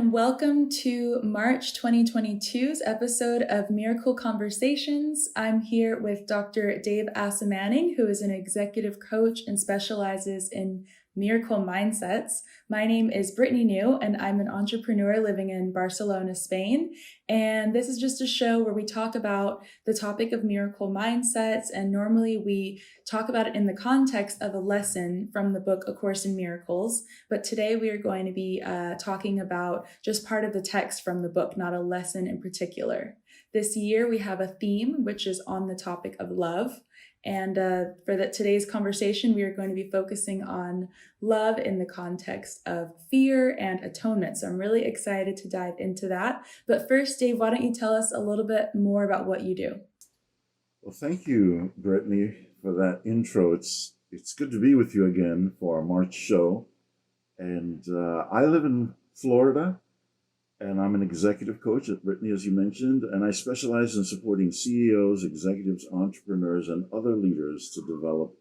and welcome to March 2022's episode of Miracle Conversations. I'm here with Dr. Dave Asomaning, who is an executive coach and specializes in miracle mindsets. My name is Brittany New, and I'm an entrepreneur living in Barcelona, Spain. And this is just a show where we talk about the topic of miracle mindsets. And normally we talk about it in the context of a lesson from the book, A Course in Miracles. But today we are going to be talking about just part of the text from the book, not a lesson in particular. This year we have a theme, which is on the topic of love. And for today's conversation, we are going to be focusing on love in the context of fear and atonement. So I'm really excited to dive into that. But first, Dave, why don't you tell us a little bit more about what you do? Well, thank you, Brittany, for that intro. It's good to be with you again for our March show. And I live in Florida, and I'm an executive coach at Brittany, as you mentioned, and I specialize in supporting CEOs, executives, entrepreneurs, and other leaders to develop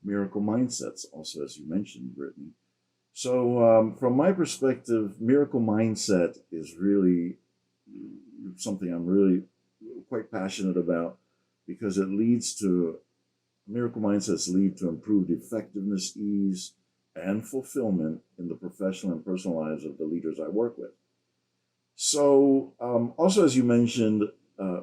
miracle mindsets, also, as you mentioned, Brittany. So from my perspective, miracle mindset is really something I'm really quite passionate about, because miracle mindsets lead to improved effectiveness, ease, and fulfillment in the professional and personal lives of the leaders I work with. So also, as you mentioned,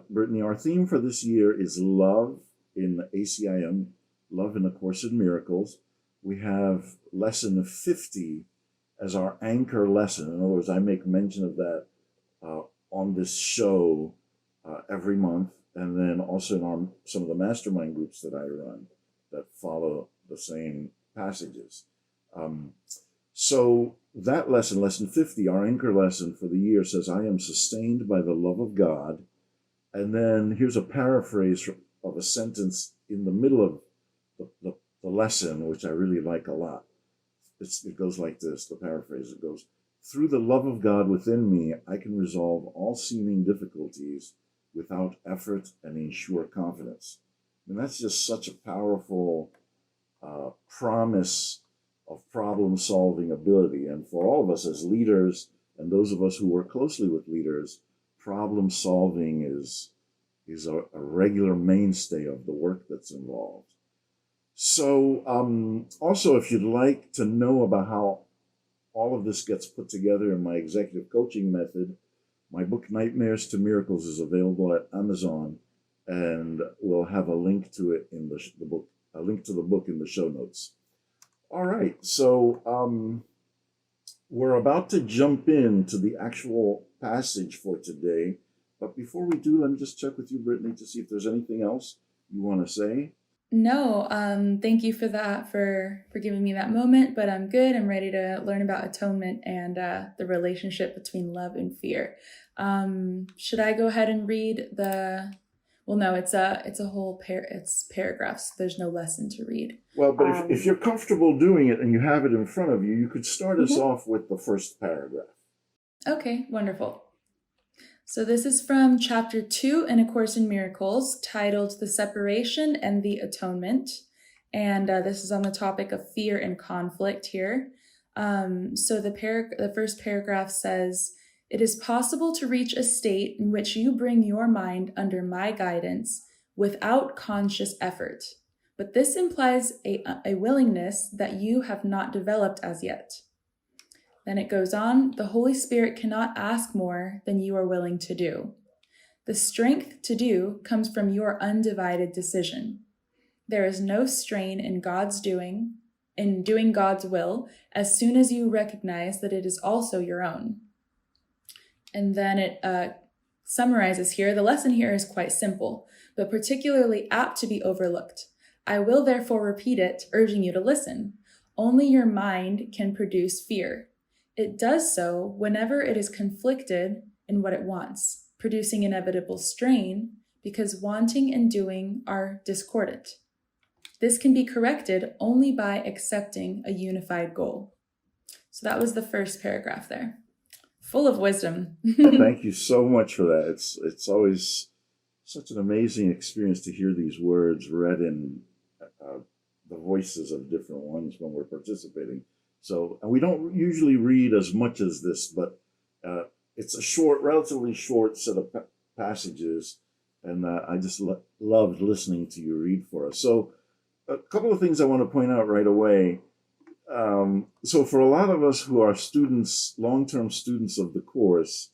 Brittany, our theme for this year is love in ACIM, love in A Course in Miracles. We have lesson 50 as our anchor lesson. In other words, I make mention of that on this show every month, and then also in some of the mastermind groups that I run that follow the same passages. So that lesson, lesson 50, our anchor lesson for the year, says, I am sustained by the love of God. And then here's a paraphrase of a sentence in the middle of the lesson, which I really like a lot. It goes like this, the paraphrase. It goes, through the love of God within me, I can resolve all seeming difficulties without effort and ensure confidence. And that's just such a powerful promise of problem-solving ability. And for all of us as leaders, and those of us who work closely with leaders, problem-solving is a regular mainstay of the work that's involved. So also, if you'd like to know about how all of this gets put together in my executive coaching method, my book, Nightmares to Miracles, is available at Amazon, and we'll have a link to it in the book, a link to the book in the show notes. All right, so we're about to jump into the actual passage for today. But before we do, let me just check with you, Brittany, to see if there's anything else you want to say. No, thank you for that, for giving me that moment, but I'm good. I'm ready to learn about atonement and the relationship between love and fear. Should I go ahead and read Well, no, it's a whole it's paragraphs. There's no lesson to read. Well, but if you're comfortable doing it and you have it in front of you, you could start us off with the first paragraph. Okay, wonderful. So this is from chapter 2 in A Course in Miracles, titled The Separation and the Atonement. And this is on the topic of fear and conflict here. So the first paragraph says, it is possible to reach a state in which you bring your mind under my guidance without conscious effort. But this implies a willingness that you have not developed as yet. Then it goes on, the Holy Spirit cannot ask more than you are willing to do. The strength to do comes from your undivided decision. There is no strain in doing God's will as soon as you recognize that it is also your own. And then it summarizes here, the lesson here is quite simple, but particularly apt to be overlooked. I will therefore repeat it, urging you to listen. Only your mind can produce fear. It does so whenever it is conflicted in what it wants, producing inevitable strain because wanting and doing are discordant. This can be corrected only by accepting a unified goal. So that was the first paragraph there. Full of wisdom. Thank you so much for that. It's always such an amazing experience to hear these words read in the voices of different ones when we're participating. So, and we don't usually read as much as this, but It's a relatively short set of passages, and I just loved listening to you read for us. So, a couple of things I want to point out right away. So, for a lot of us who are students, long-term students of the course,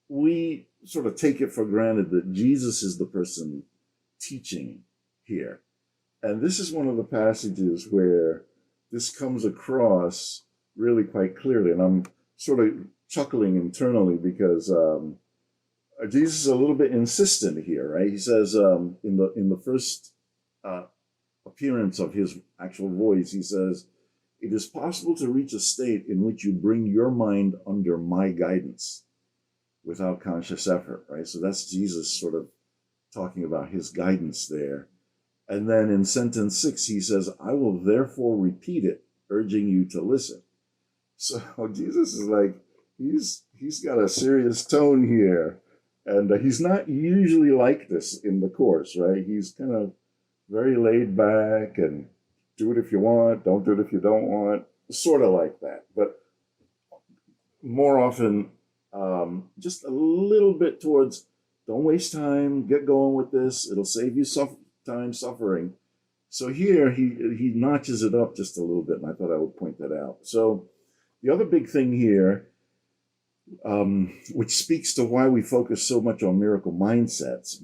we sort of take it for granted that Jesus is the person teaching here. And this is one of the passages where this comes across really quite clearly. And I'm sort of chuckling internally because Jesus is a little bit insistent here, right? He says in the first appearance of his actual voice, he says, "It is possible to reach a state in which you bring your mind under my guidance without conscious effort," right? So that's Jesus sort of talking about his guidance there. And then in sentence 6, he says, "I will therefore repeat it, urging you to listen." So Jesus is like, he's got a serious tone here. And he's not usually like this in the course, right? He's kind of very laid back and do it if you want, don't do it if you don't want, sort of like that. But more often, just a little bit towards, don't waste time, get going with this. It'll save you time suffering. So here he notches it up just a little bit, and I thought I would point that out. So the other big thing here, which speaks to why we focus so much on miracle mindsets,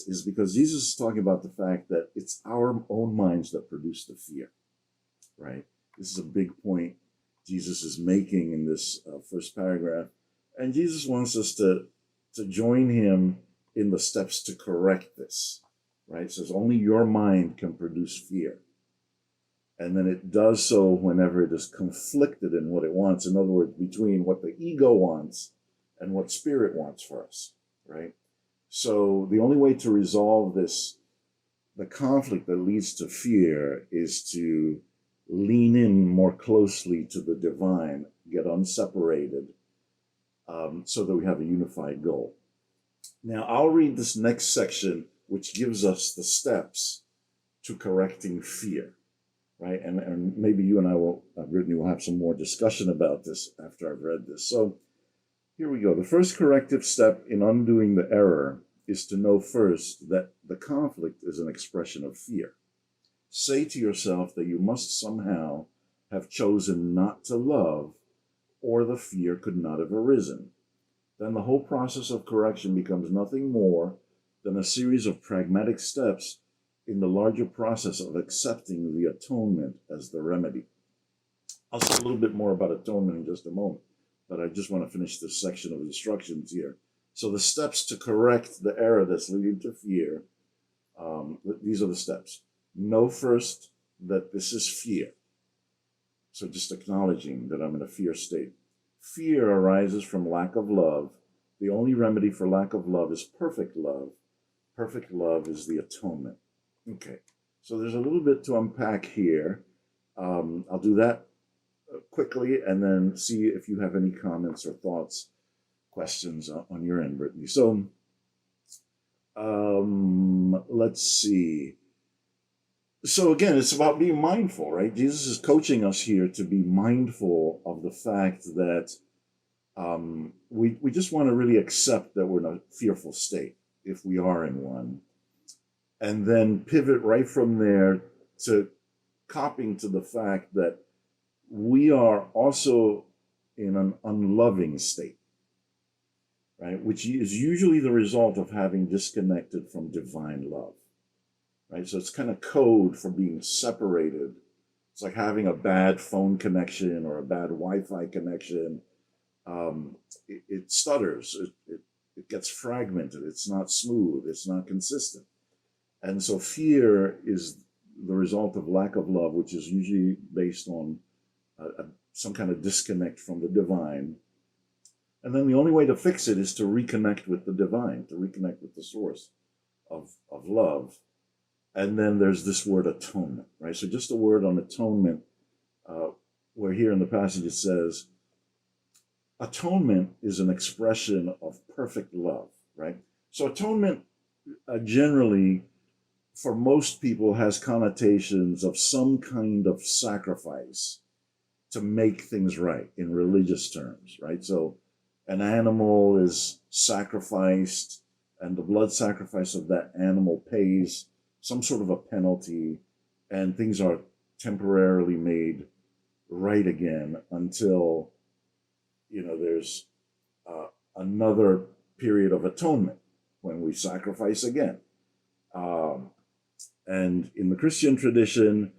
is because Jesus is talking about the fact that it's our own minds that produce the fear, right? This is a big point Jesus is making in this first paragraph. And Jesus wants us to join him in the steps to correct this, right? It says only your mind can produce fear. And then it does so whenever it is conflicted in what it wants. In other words, between what the ego wants and what spirit wants for us, right? So the only way to resolve this, the conflict that leads to fear, is to lean in more closely to the divine, get unseparated, so that we have a unified goal. Now, I'll read this next section, which gives us the steps to correcting fear. Right, and maybe you and I Brittany will have some more discussion about this after I've read this. So here we go. The first corrective step in undoing the error is to know first that the conflict is an expression of fear. Say to yourself that you must somehow have chosen not to love, or the fear could not have arisen. Then the whole process of correction becomes nothing more than a series of pragmatic steps in the larger process of accepting the atonement as the remedy. I'll say a little bit more about atonement in just a moment, but I just want to finish this section of instructions here. So the steps to correct the error that's leading to fear, these are the steps. Know first that this is fear. So just acknowledging that I'm in a fear state. Fear arises from lack of love. The only remedy for lack of love is perfect love. Perfect love is the atonement. Okay, so there's a little bit to unpack here. I'll do that quickly and then see if you have any comments or thoughts, questions on your end, Brittany. So let's see. So again, it's about being mindful, right? Jesus is coaching us here to be mindful of the fact that we just want to really accept that we're in a fearful state, if we are in one. And then pivot right from there to copying to the fact that we are also in an unloving state, right? Which is usually the result of having disconnected from divine love, right? So it's kind of code for being separated. It's like having a bad phone connection or a bad Wi-Fi connection. It stutters, it gets fragmented, it's not smooth, it's not consistent. And so fear is the result of lack of love, which is usually based on some kind of disconnect from the divine. And then the only way to fix it is to reconnect with the divine, to reconnect with the source of love. And then there's this word atonement, right? So just a word on atonement, where here in the passage it says, atonement is an expression of perfect love, right? So atonement generally, for most people, has connotations of some kind of sacrifice to make things right in religious terms, right? So an animal is sacrificed, and the blood sacrifice of that animal pays some sort of a penalty, and things are temporarily made right again until, there's another period of atonement when we sacrifice again. And in the Christian tradition,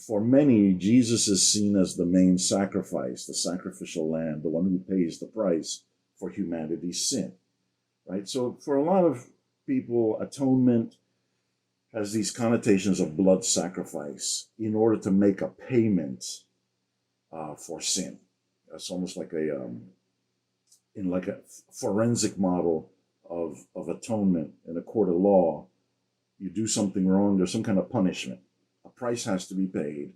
for many, Jesus is seen as the main sacrifice, the sacrificial lamb, the one who pays the price for humanity's sin, right? So for a lot of people, atonement has these connotations of blood sacrifice in order to make a payment for sin. It's almost like in like a forensic model of atonement in a court of law. You do something wrong, there's some kind of punishment. A price has to be paid.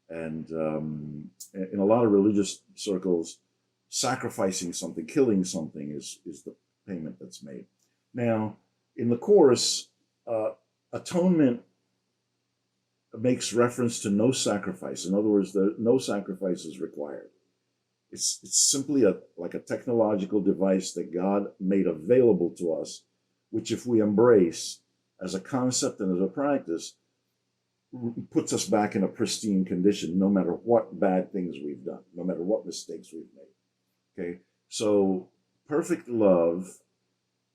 And in a lot of religious circles, sacrificing something, killing something is the payment that's made. Now, in the Course, atonement makes reference to no sacrifice. In other words, no sacrifice is required. It's simply like a technological device that God made available to us, which if we embrace as a concept and as a practice, puts us back in a pristine condition, no matter what bad things we've done, no matter what mistakes we've made. Okay, so perfect love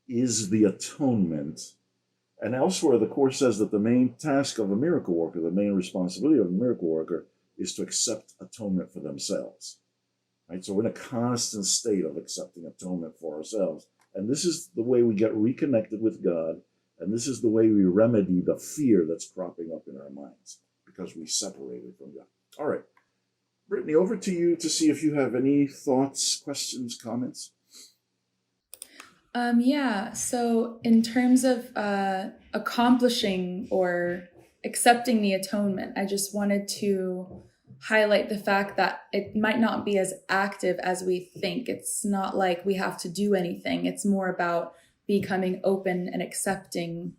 is the atonement. And elsewhere, the Course says that the main task of a miracle worker, the main responsibility of a miracle worker, is to accept atonement for themselves. Right? So we're in a constant state of accepting atonement for ourselves. And this is the way we get reconnected with God. And this is the way we remedy the fear that's cropping up in our minds because we separated from God. All right. Brittany, over to you to see if you have any thoughts, questions, comments. Yeah, so in terms of accomplishing or accepting the atonement, I just wanted to highlight the fact that it might not be as active as we think. It's not like we have to do anything. It's more about becoming open and accepting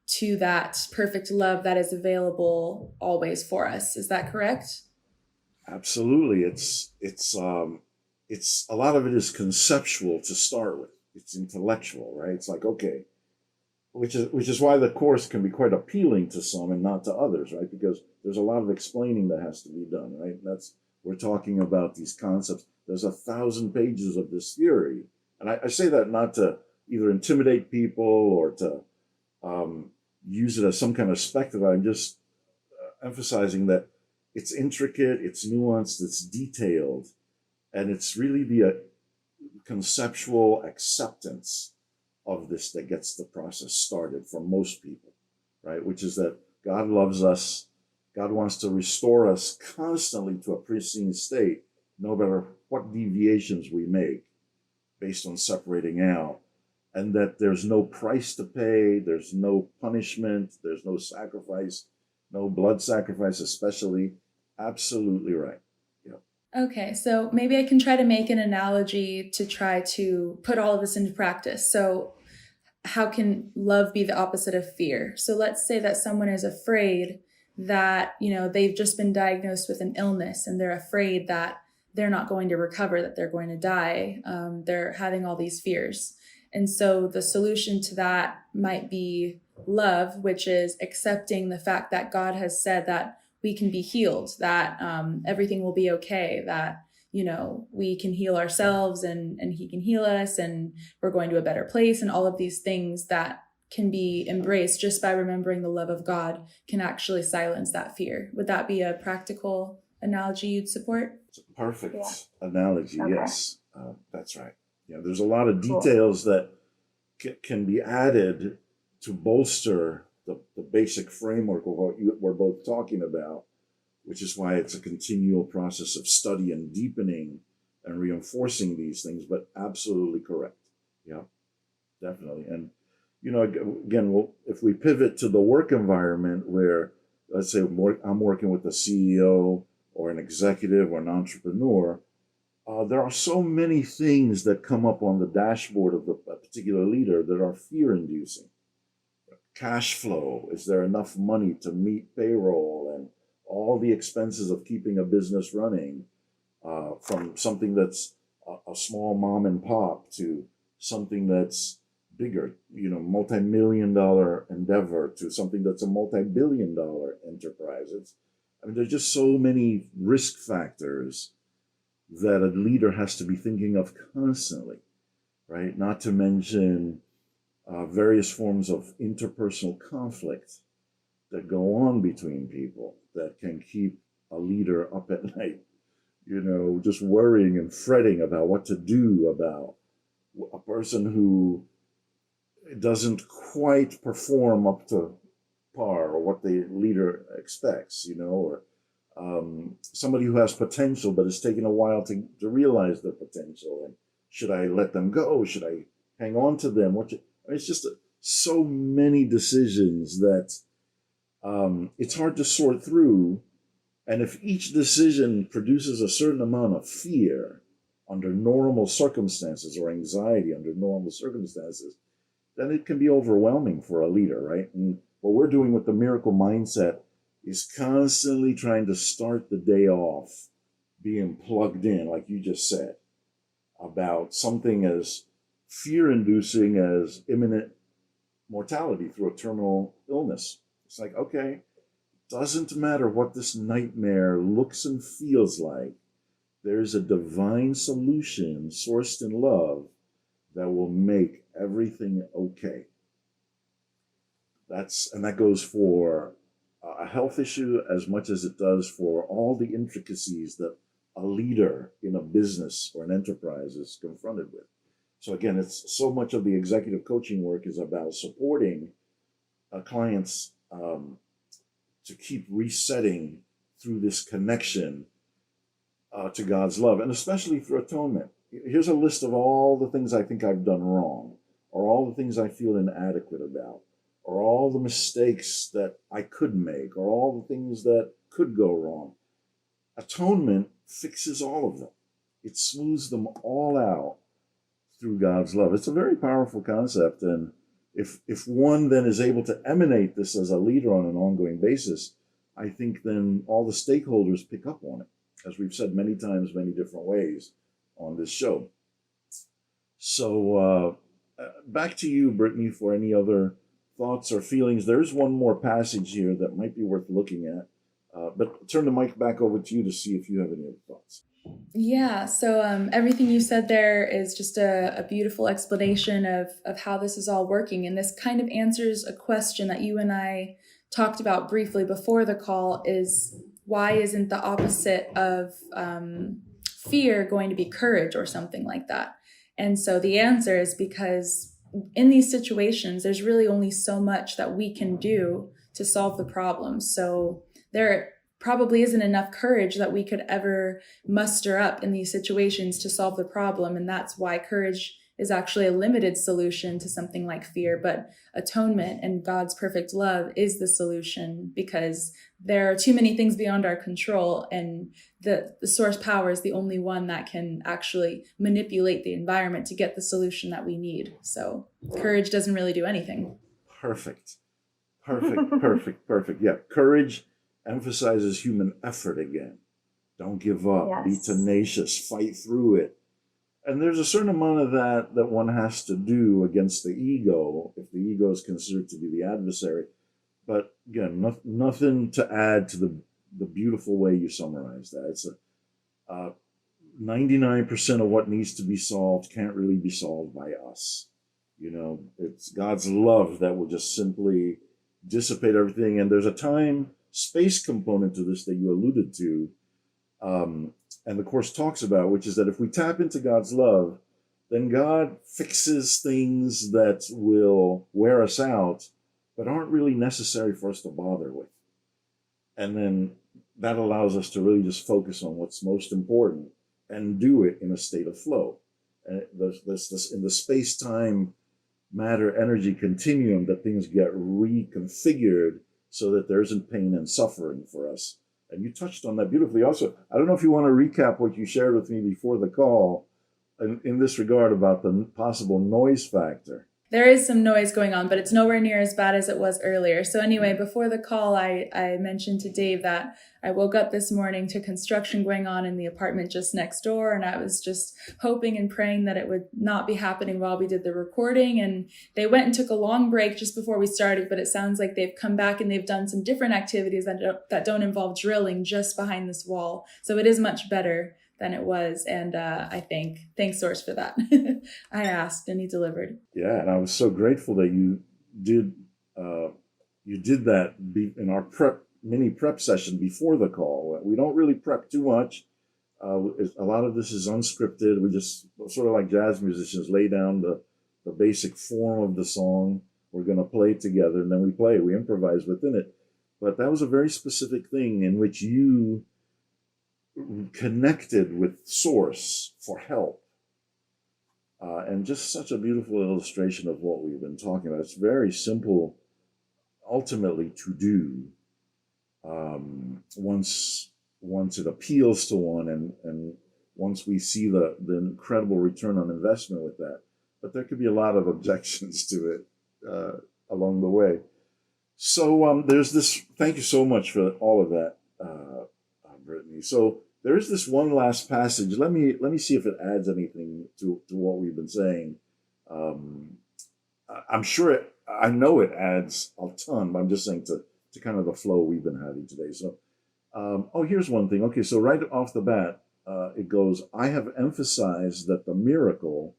to that perfect love that is available always for us. Is that correct? Absolutely. It's a lot of it is conceptual to start with. It's intellectual, right? It's like, okay, which is why the Course can be quite appealing to some and not to others, right? Because there's a lot of explaining that has to be done, right? We're talking about these concepts. There's 1,000 pages of this theory, and I say that not to either intimidate people or to use it as some kind of spectacle. I'm just emphasizing that it's intricate, it's nuanced, it's detailed, and it's really the conceptual acceptance of this that gets the process started for most people, right? Which is that God loves us. God wants to restore us constantly to a pristine state, no matter what deviations we make based on separating out, and that there's no price to pay, there's no punishment, there's no sacrifice, no blood sacrifice especially. Absolutely right. Okay, so maybe I can try to make an analogy to try to put all of this into practice. So, how can love be the opposite of fear? So, let's say that someone is afraid that, they've just been diagnosed with an illness and they're afraid that they're not going to recover, that they're going to die. They're having all these fears. And so, the solution to that might be love, which is accepting the fact that God has said that we can be healed, that everything will be okay, that, we can heal ourselves and he can heal us and we're going to a better place, and all of these things that can be embraced just by remembering the love of God can actually silence that fear. Would that be a practical analogy you'd support? It's a perfect analogy, okay. Yes, that's right. There's a lot of details that can be added to bolster the basic framework of what we're both talking about, which is why it's a continual process of study and deepening and reinforcing these things, but absolutely correct. Yeah, definitely. And, again, if we pivot to the work environment where, let's say I'm working with a CEO or an executive or an entrepreneur, there are so many things that come up on the dashboard of a particular leader that are fear-inducing. Cash flow, is there enough money to meet payroll and all the expenses of keeping a business running? from something that's a small mom and pop to something that's bigger, multi-million-dollar endeavor to something that's a multi-billion-dollar enterprise. There's just so many risk factors that a leader has to be thinking of constantly, right? Not to mention various forms of interpersonal conflict that go on between people that can keep a leader up at night, just worrying and fretting about what to do about a person who doesn't quite perform up to par or what the leader expects, or somebody who has potential but it's taken a while to realize their potential. And should I let them go? Should I hang on to them? It's just so many decisions that it's hard to sort through. And if each decision produces a certain amount of fear under normal circumstances or anxiety under normal circumstances, then it can be overwhelming for a leader, right? And what we're doing with the miracle mindset is constantly trying to start the day off being plugged in, like you just said, about something as fear-inducing as imminent mortality through a terminal illness. It's like, okay, doesn't matter what this nightmare looks and feels like, there's a divine solution sourced in love that will make everything okay. That goes for a health issue as much as it does for all the intricacies that a leader in a business or an enterprise is confronted with. So again, it's so much of the executive coaching work is about supporting clients to keep resetting through this connection to God's love, and especially through atonement. Here's a list of all the things I think I've done wrong, or all the things I feel inadequate about, or all the mistakes that I could make, or all the things that could go wrong. Atonement fixes all of them. It smooths them all out through God's love. It's a very powerful concept, and if one then is able to emanate this as a leader on an ongoing basis, I think then all the stakeholders pick up on it, as we've said many times, many different ways on this show. So back to you, Brittany, for any other thoughts or feelings. There's one more passage here that might be worth looking at, but turn the mic back over to you to see if you have any other thoughts. Yeah, so everything you said there is just a beautiful explanation of how this is all working. And this kind of answers a question that you and I talked about briefly before the call, is why isn't the opposite of fear going to be courage or something like that? And so the answer is because in these situations, there's really only so much that we can do to solve the problem. So there probably isn't enough courage that we could ever muster up in these situations to solve the problem. And that's why courage is actually a limited solution to something like fear. But atonement and God's perfect love is the solution, because there are too many things beyond our control, and the source power is the only one that can actually manipulate the environment to get the solution that we need. So courage doesn't really do anything. Perfect. Yeah, courage emphasizes human effort again. Don't give up. Yes. Be tenacious. Fight through it. And there's a certain amount of that one has to do against the ego, if the ego is considered to be the adversary. But again, nothing to add to the beautiful way you summarize that. It's 99% of what needs to be solved can't really be solved by us. It's God's love that will just simply dissipate everything. And there's a time-space component to this that you alluded to, and the Course talks about, which is that if we tap into God's love, then God fixes things that will wear us out, but aren't really necessary for us to bother with. And then that allows us to really just focus on what's most important and do it in a state of flow. And this in the space-time matter-energy continuum, that things get reconfigured so that there isn't pain and suffering for us. And you touched on that beautifully also. I don't know if you want to recap what you shared with me before the call in this regard about the possible noise factor. There is some noise going on, but it's nowhere near as bad as it was earlier. So anyway, before the call, I mentioned to Dave that I woke up this morning to construction going on in the apartment just next door, and I was just hoping and praying that it would not be happening while we did the recording. And they went and took a long break just before we started, but it sounds like they've come back and they've done some different activities that don't involve drilling just behind this wall. So it is much better than it was, and I thanks Source for that. I asked and he delivered. Yeah, and I was so grateful that did you did that in our mini prep session before the call. We don't really prep too much. A lot of this is unscripted. We just sort of like jazz musicians lay down the basic form of the song. We're going to play it together, and then we improvise within it. But that was a very specific thing in which you connected with Source for help. And just such a beautiful illustration of what we've been talking about. It's very simple, ultimately, to do once it appeals to one, and once we see the incredible return on investment with that. But there could be a lot of objections to it along the way. So there's this. Thank you so much for all of that, Brittany. So there is this one last passage. Let me see if it adds anything to what we've been saying. I'm sure I know it adds a ton, but I'm just saying to kind of the flow we've been having today. So, here's one thing. Okay, so right off the bat, it goes, I have emphasized that the miracle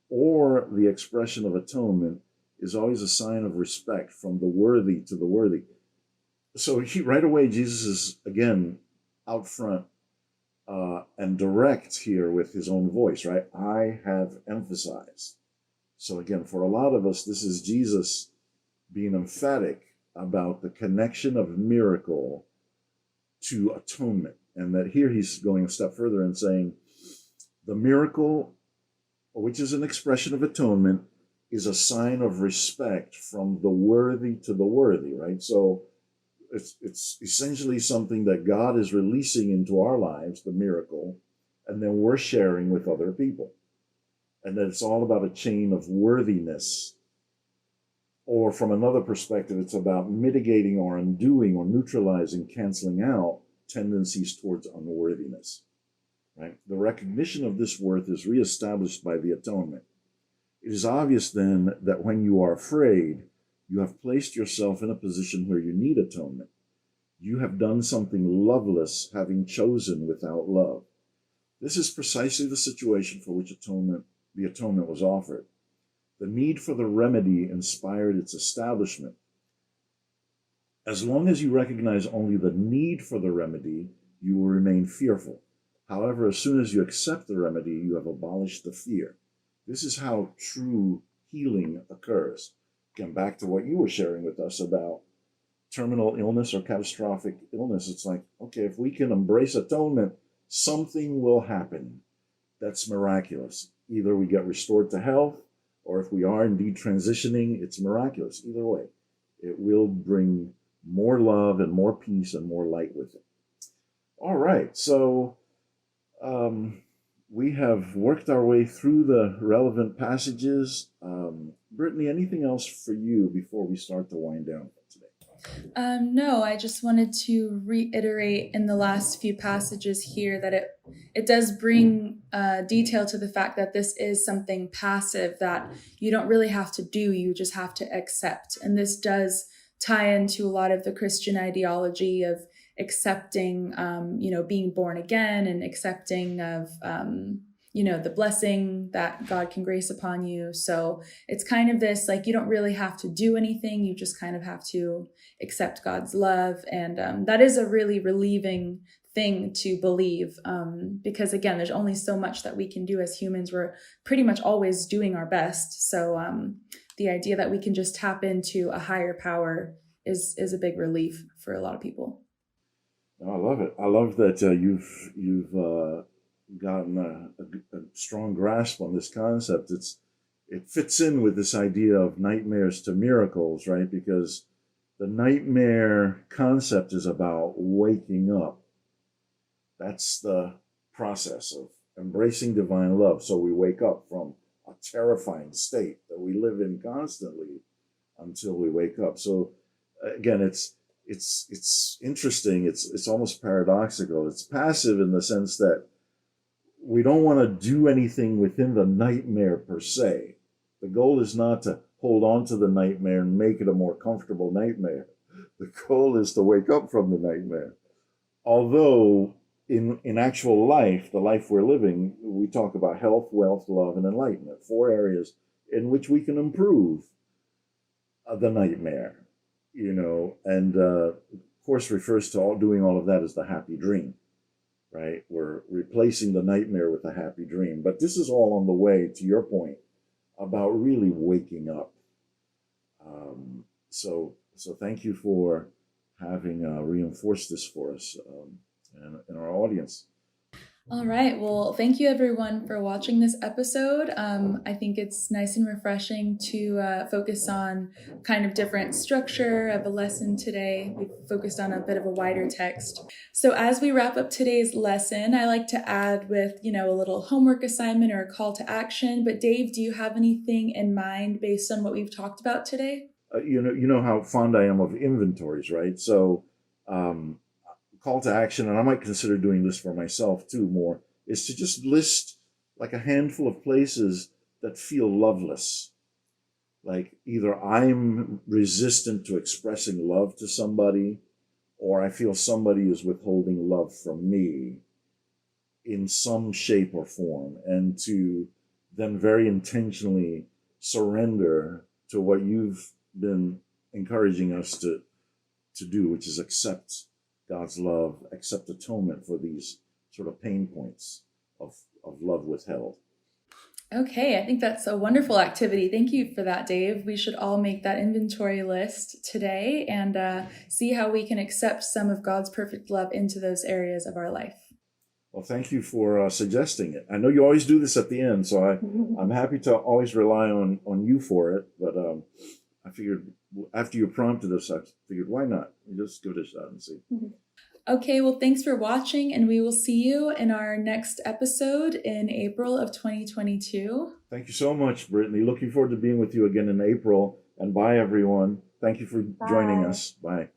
or the expression of atonement is always a sign of respect from the worthy to the worthy. So right away, Jesus is, again, out front and direct here with his own voice, right? I have emphasized. So again, for a lot of us, this is Jesus being emphatic about the connection of miracle to atonement. And that here he's going a step further and saying the miracle, which is an expression of atonement, is a sign of respect from the worthy to the worthy, right? So it's essentially something that God is releasing into our lives, the miracle, and then we're sharing with other people. And that it's all about a chain of worthiness. Or from another perspective, it's about mitigating or undoing or neutralizing, canceling out tendencies towards unworthiness, right? The recognition of this worth is reestablished by the atonement. It is obvious then that when you are afraid, you have placed yourself in a position where you need atonement. You have done something loveless, having chosen without love. This is precisely the situation for which the atonement was offered. The need for the remedy inspired its establishment. As long as you recognize only the need for the remedy, you will remain fearful. However, as soon as you accept the remedy, you have abolished the fear. This is how true healing occurs. Again, back to what you were sharing with us about terminal illness or catastrophic illness. It's like, okay, if we can embrace atonement, something will happen that's miraculous. Either we get restored to health, or if we are indeed transitioning, it's miraculous. Either way, it will bring more love and more peace and more light with it. All right, so we have worked our way through the relevant passages. Brittany, anything else for you before we start to wind down today? No, I just wanted to reiterate in the last few passages here that it does bring detail to the fact that this is something passive that you don't really have to do, you just have to accept. And this does tie into a lot of the Christian ideology of accepting, being born again and accepting of, the blessing that God can grace upon you. So it's kind of this, like, you don't really have to do anything. You just kind of have to accept God's love. And that is a really relieving thing to believe, because again, there's only so much that we can do as humans. We're pretty much always doing our best. So the idea that we can just tap into a higher power is a big relief for a lot of people. I love it. I love that you've gotten a strong grasp on this concept. It fits in with this idea of nightmares to miracles, right? Because the nightmare concept is about waking up. That's the process of embracing divine love. So we wake up from a terrifying state that we live in constantly until we wake up. So again, it's interesting. It's almost paradoxical. It's passive in the sense that we don't want to do anything within the nightmare per se. The goal is not to hold on to the nightmare and make it a more comfortable nightmare. The goal is to wake up from the nightmare. Although in actual life, the life we're living, we talk about health, wealth, love, and enlightenment, 4 areas in which we can improve the nightmare, and of course refers to doing all of that as the happy dream, right? We're replacing the nightmare with a happy dream. But this is all on the way, to your point, about really waking up. So thank you for having reinforced this for us and our audience. All right. Well, thank you everyone for watching this episode. I think it's nice and refreshing to focus on kind of different structure of a lesson today. We focused on a bit of a wider text. So as we wrap up today's lesson, I like to add with, a little homework assignment or a call to action. But Dave, do you have anything in mind based on what we've talked about today? You know how fond I am of inventories, right? So call to action, and I might consider doing this for myself too more, is to just list like a handful of places that feel loveless. Like either I'm resistant to expressing love to somebody, or I feel somebody is withholding love from me in some shape or form, and to then very intentionally surrender to what you've been encouraging us to do, which is accept God's love, accept atonement for these sort of pain points of love withheld. Okay, I think that's a wonderful activity. Thank you for that, Dave. We should all make that inventory list today and see how we can accept some of God's perfect love into those areas of our life. Well, thank you for suggesting it. I know you always do this at the end, so I'm happy to always rely on you for it. But I figured after you prompted us, I figured, why not? Just give it a shot and see. Okay, well, thanks for watching, and we will see you in our next episode in April of 2022. Thank you so much, Brittany. Looking forward to being with you again in April. And bye, everyone. Thank you for joining us. Bye.